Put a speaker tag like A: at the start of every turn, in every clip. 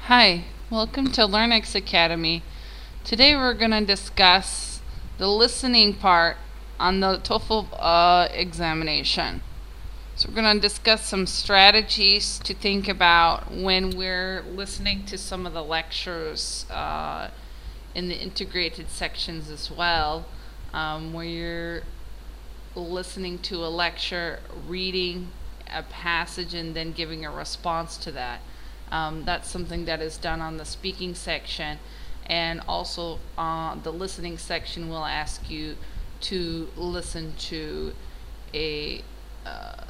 A: Hi, welcome to LearnX Academy. Today we're going to discuss the listening part on the TOEFL examination. So we're going to discuss some strategies to think about when we're listening to some of the lectures in the integrated sections as well, where you're listening to a lecture, reading a passage, and then giving a response to that. That's something that is done on the speaking section, and also the listening section will ask you to listen to a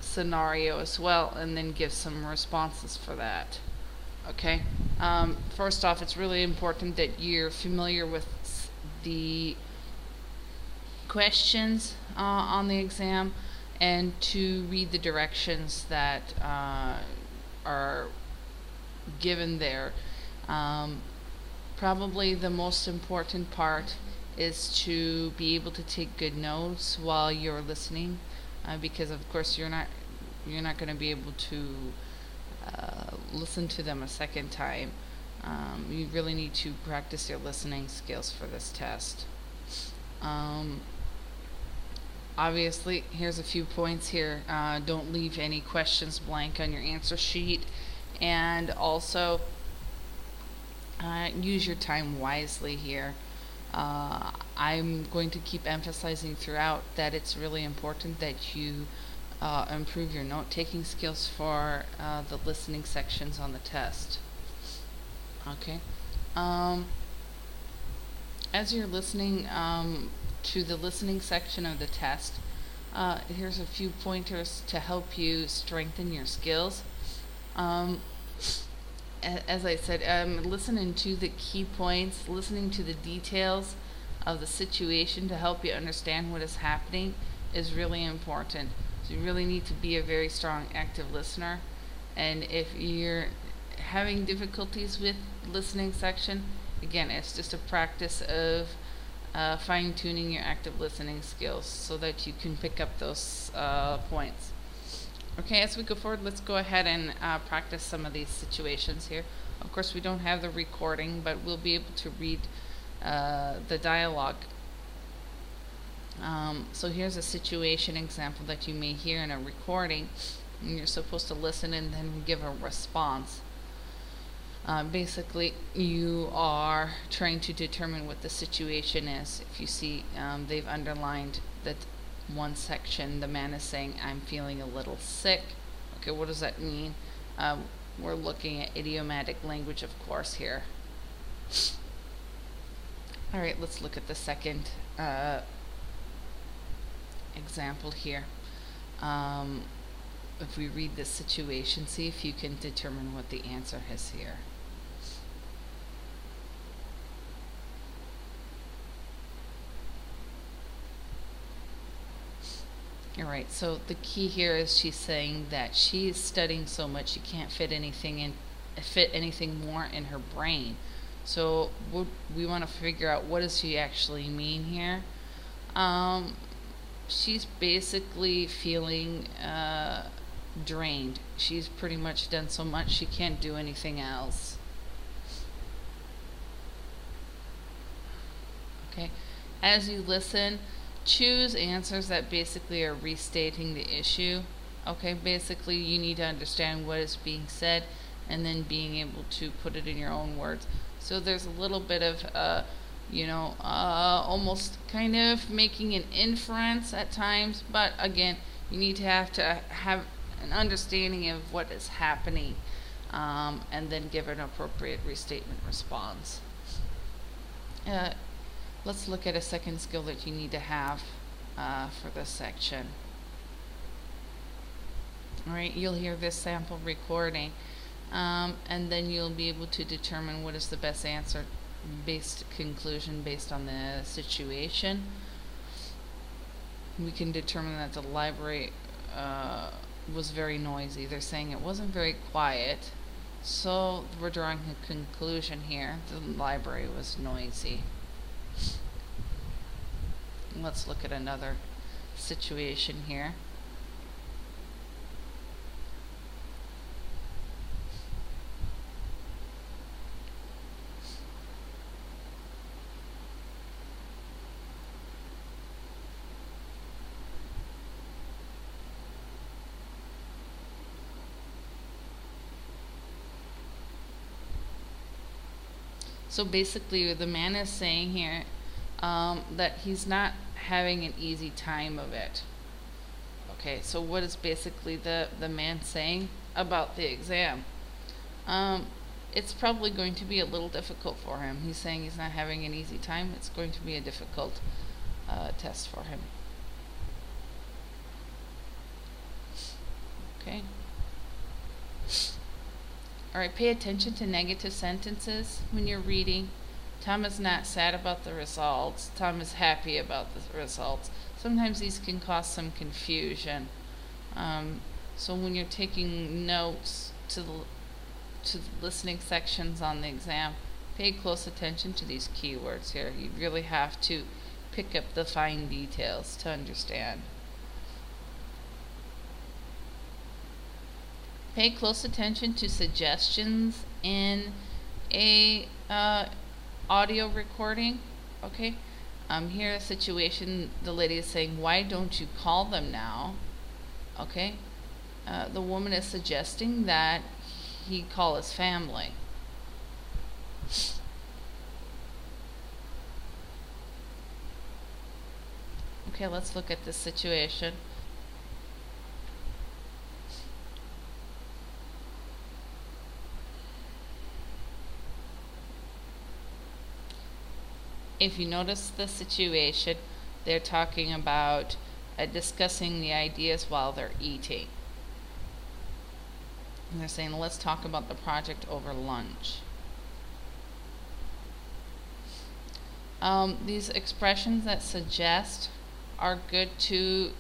A: scenario as well and then give some responses for that. Okay. First off, it's really important that you're familiar with the questions on the exam and to read the directions that are given there. Probably the most important part is to be able to take good notes while you're listening, because of course you're not going to be able to listen to them a second time. You really need to practice your listening skills for this test. Obviously, here's a few points here. Don't leave any questions blank on your answer sheet. And also, use your time wisely here. I'm going to keep emphasizing throughout that it's really important that you improve your note-taking skills for the listening sections on the test. Okay. As you're listening to the listening section of the test, here's a few pointers to help you strengthen your skills. As I said, listening to the key points, listening to the details of the situation to help you understand what is happening is really important. So you really need to be a very strong active listener. And if you're having difficulties with listening section, again, it's just a practice of fine-tuning your active listening skills so that you can pick up those points. Okay, as we go forward, let's go ahead and practice some of these situations here. Of course, we don't have the recording, but we'll be able to read the dialogue. So here's a situation example that you may hear in a recording, and you're supposed to listen and then give a response. Basically, you are trying to determine what the situation is. If you see, they've underlined that one section, the man is saying, "I'm feeling a little sick." Okay, what does that mean? We're looking at idiomatic language, of course, here. Alright, let's look at the second example here. If we read this situation, see if you can determine what the answer is here. Alright, so the key here is she's saying that she's studying so much she can't fit anything more in her brain. So we want to figure out, what does she actually mean here? She's basically feeling drained. She's pretty much done so much she can't do anything else. Okay, as you listen, choose answers that basically are restating the issue. Okay, basically you need to understand what is being said and then being able to put it in your own words. So there's a little bit of almost kind of making an inference at times, but again, you need to have an understanding of what is happening, and then give an appropriate restatement response. Let's look at a second skill that you need to have for this section. Alright, you'll hear this sample recording, and then you'll be able to determine what is the best answer conclusion based on the situation. We can determine that the library was very noisy. They're saying it wasn't very quiet, so we're drawing a conclusion here. The library was noisy. Let's look at another situation here. So basically, the man is saying here that he's not having an easy time of it. Okay, so what is basically the man saying about the exam? It's probably going to be a little difficult for him. He's saying he's not having an easy time. It's going to be a difficult test for him. Okay. Alright, pay attention to negative sentences when you're reading. Tom is not sad about the results. Tom is happy about the results. Sometimes these can cause some confusion. So when you're taking notes to the listening sections on the exam, pay close attention to these keywords here. You really have to pick up the fine details to understand. Pay close attention to suggestions in a audio recording. Okay, here a situation, the lady is saying, why don't you call them now? Okay, the woman is suggesting that he call his family. Okay, let's look at this situation. If you notice the situation, they're talking about discussing the ideas while they're eating. And they're saying, let's talk about the project over lunch. These expressions that suggest are good to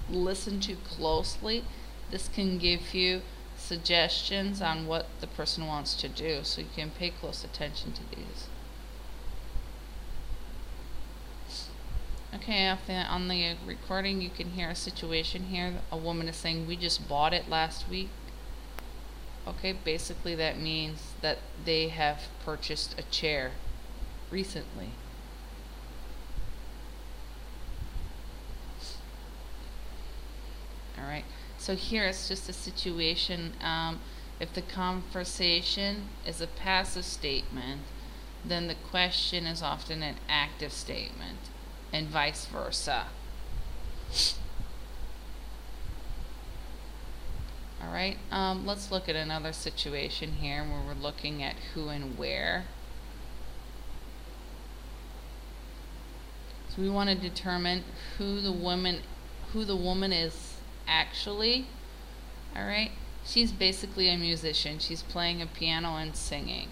A: listen to closely. This can give you suggestions on what the person wants to do, so you can pay close attention to these. Okay, on the recording you can hear a situation here. A woman is saying, we just bought it last week. Okay, basically that means that they have purchased a chair recently. Alright, so here it's just a situation. If the conversation is a passive statement, then the question is often an active statement, and vice versa. Alright, let's look at another situation here where we're looking at who and where. So we want to determine who the woman is actually. Alright, she's basically a musician. She's playing a piano and singing.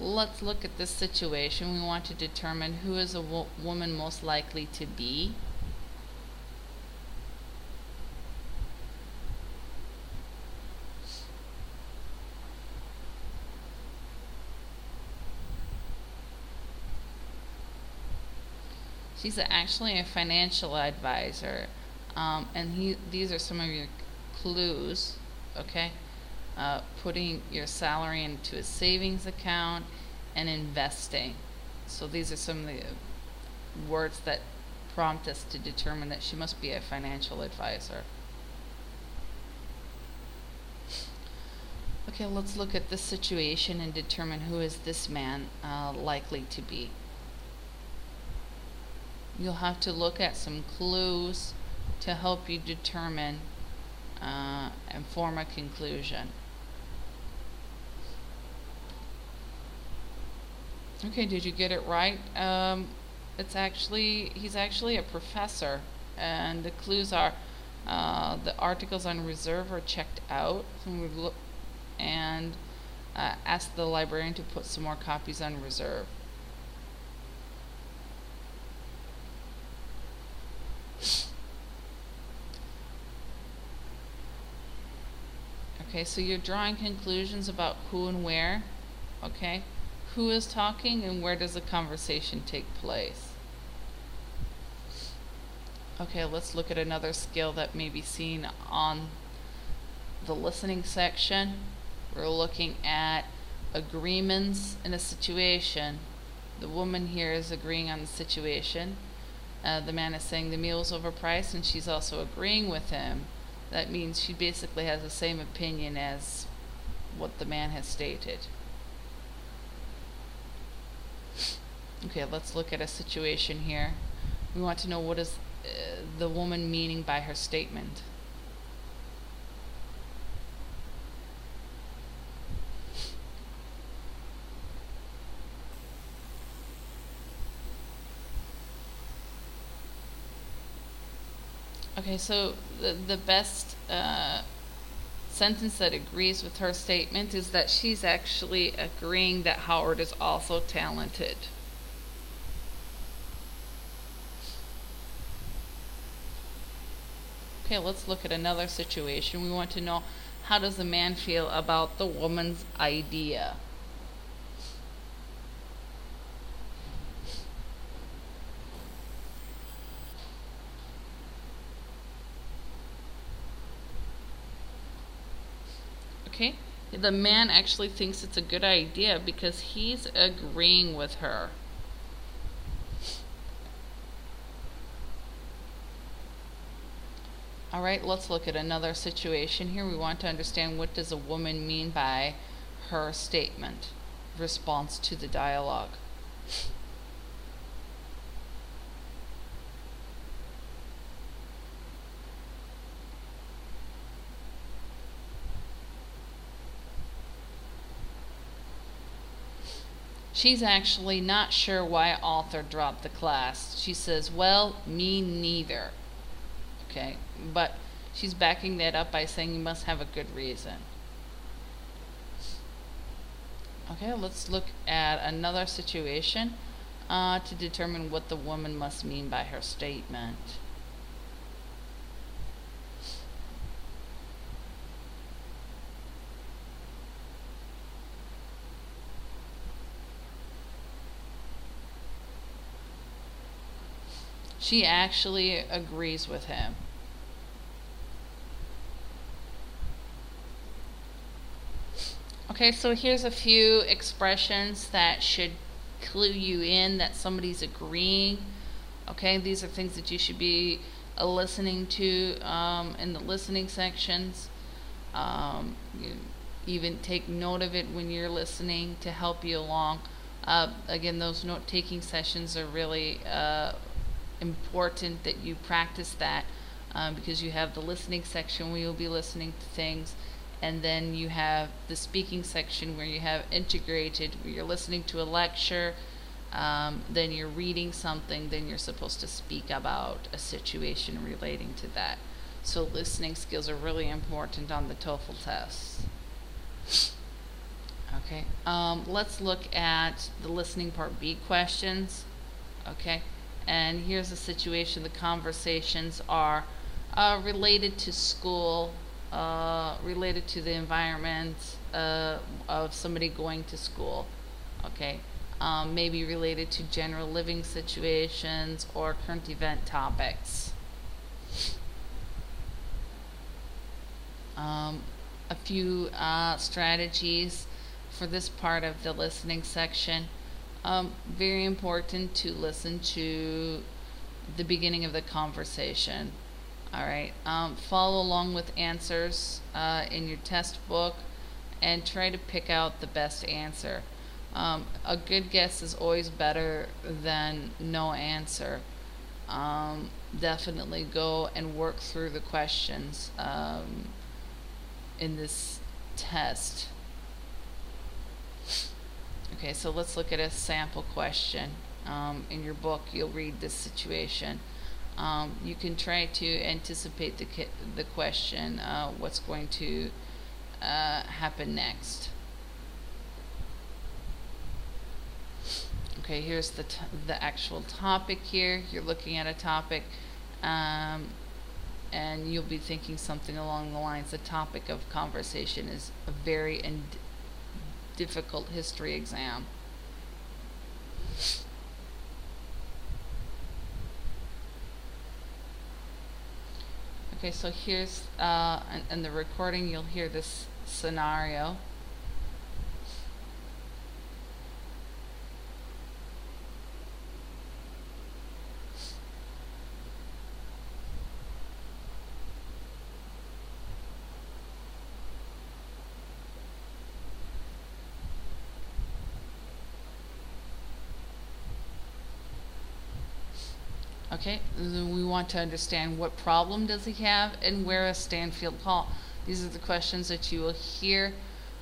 A: Let's look at this situation. We want to determine who is a woman most likely to be. She's actually a financial advisor, and these are some of your clues. Okay, putting your salary into a savings account and investing. So these are some of the words that prompt us to determine that she must be a financial advisor. Okay, let's look at this situation and determine who is this man likely to be. You'll have to look at some clues to help you determine and form a conclusion. Okay, did you get it right? He's actually a professor, and the clues are the articles on reserve are checked out, and ask the librarian to put some more copies on reserve. Okay, so you're drawing conclusions about who and where. Okay, who is talking and where does the conversation take place? Okay, let's look at another skill that may be seen on the listening section. We're looking at agreements in a situation. The woman here is agreeing on the situation. The man is saying the meal is overpriced, and she's also agreeing with him. That means she basically has the same opinion as what the man has stated. Okay, let's look at a situation here. We want to know what is the woman meaning by her statement. Okay, so the best sentence that agrees with her statement is that she's actually agreeing that Howard is also talented. Okay, let's look at another situation. We want to know, how does the man feel about the woman's idea? Okay, the man actually thinks it's a good idea because he's agreeing with her. All right, let's look at another situation here. We want to understand, what does a woman mean by her statement, response to the dialogue. She's actually not sure why author dropped the class. She says, well, me neither. Okay, but she's backing that up by saying you must have a good reason. Okay, let's look at another situation to determine what the woman must mean by her statement. She actually agrees with him. Okay, so here's a few expressions that should clue you in that somebody's agreeing. Okay, these are things that you should be listening to in the listening sections. You even take note of it when you're listening to help you along. Again, those note-taking sessions are really important that you practice that because you have the listening section where you'll be listening to things, and then you have the speaking section where you have integrated, where you're listening to a lecture, then you're reading something, then you're supposed to speak about a situation relating to that. So listening skills are really important on the TOEFL test. Okay, let's look at the listening part B questions. Okay, and here's a situation. The conversations are related to school, related to the environment of somebody going to school. Okay, maybe related to general living situations or current event topics. A few strategies for this part of the listening section. Very important to listen to the beginning of the conversation. All right, follow along with answers in your test book and try to pick out the best answer. A good guess is always better than no answer. Definitely go and work through the questions in this test. Okay, so let's look at a sample question. In your book, you'll read this situation. You can try to anticipate the question, what's going to happen next. Okay, here's the actual topic here. You're looking at a topic, and you'll be thinking something along the lines, the topic of conversation is a very difficult history exam. Okay, so here's in the recording you'll hear this scenario. Okay, then we want to understand what problem does he have and where is Stanfield Hall. These are the questions that you will hear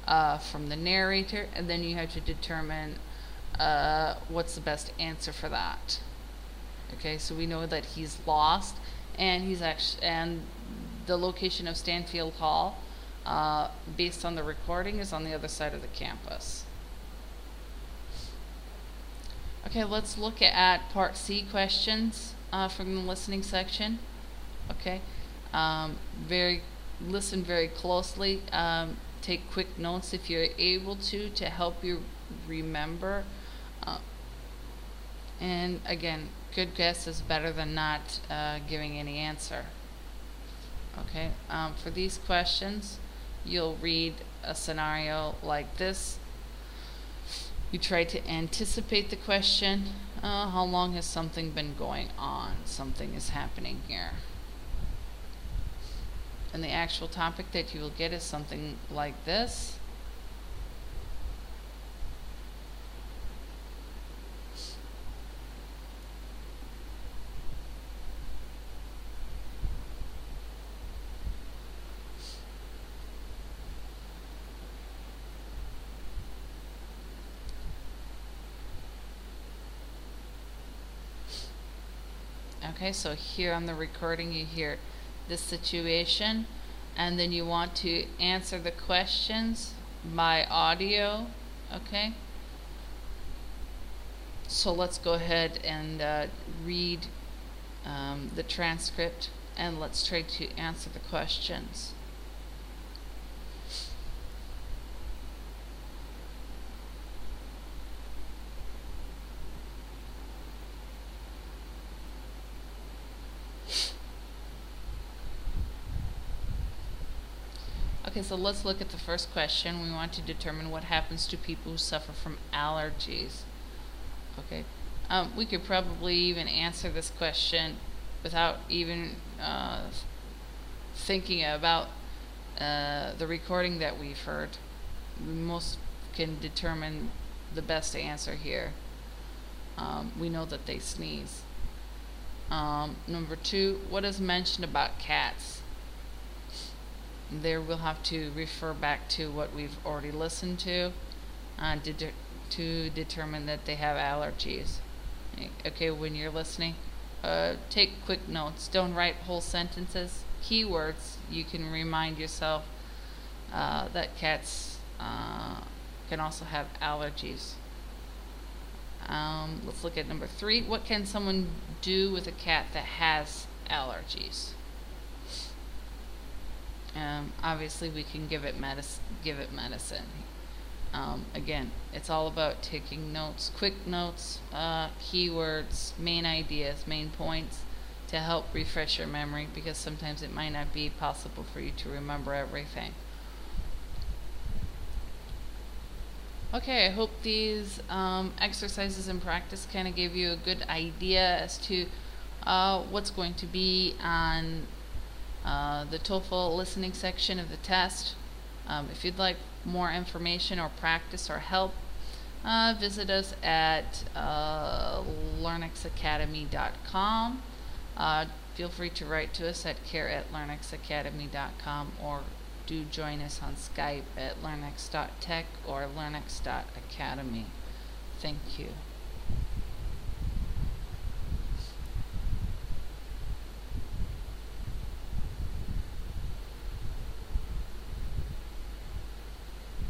A: from the narrator, and then you have to determine what's the best answer for that. Okay, so we know that he's lost, and the location of Stanfield Hall, based on the recording, is on the other side of the campus. Okay, let's look at Part C questions from the listening section. Okay, listen very closely. Take quick notes if you're able to help you remember. And again, good guess is better than not giving any answer. Okay, for these questions, you'll read a scenario like this. You try to anticipate the question. How long has something been going on? Something is happening here. And the actual topic that you will get is something like this. Okay, so here on the recording you hear this situation, and then you want to answer the questions by audio. Okay, so let's go ahead and read the transcript, and let's try to answer the questions. Okay, so let's look at the first question. We want to determine what happens to people who suffer from allergies. Okay, we could probably even answer this question without even thinking about the recording that we've heard. Most can determine the best answer here. We know that they sneeze. Number 2, what is mentioned about cats? There we'll have to refer back to what we've already listened to determine that they have allergies. Okay, when you're listening, take quick notes. Don't write whole sentences. Keywords, you can remind yourself that cats can also have allergies. Let's look at number 3. What can someone do with a cat that has allergies? Obviously we can give it medicine. Again, it's all about taking notes, quick notes, keywords, main ideas, main points, to help refresh your memory, because sometimes it might not be possible for you to remember everything. Okay, I hope these exercises and practice kind of gave you a good idea as to what's going to be on the TOEFL listening section of the test. If you'd like more information or practice or help, visit us at learnxacademy.com. Feel free to write to us at care@learnxacademy.com, or do join us on Skype at learnx.tech or learnx.academy. Thank you.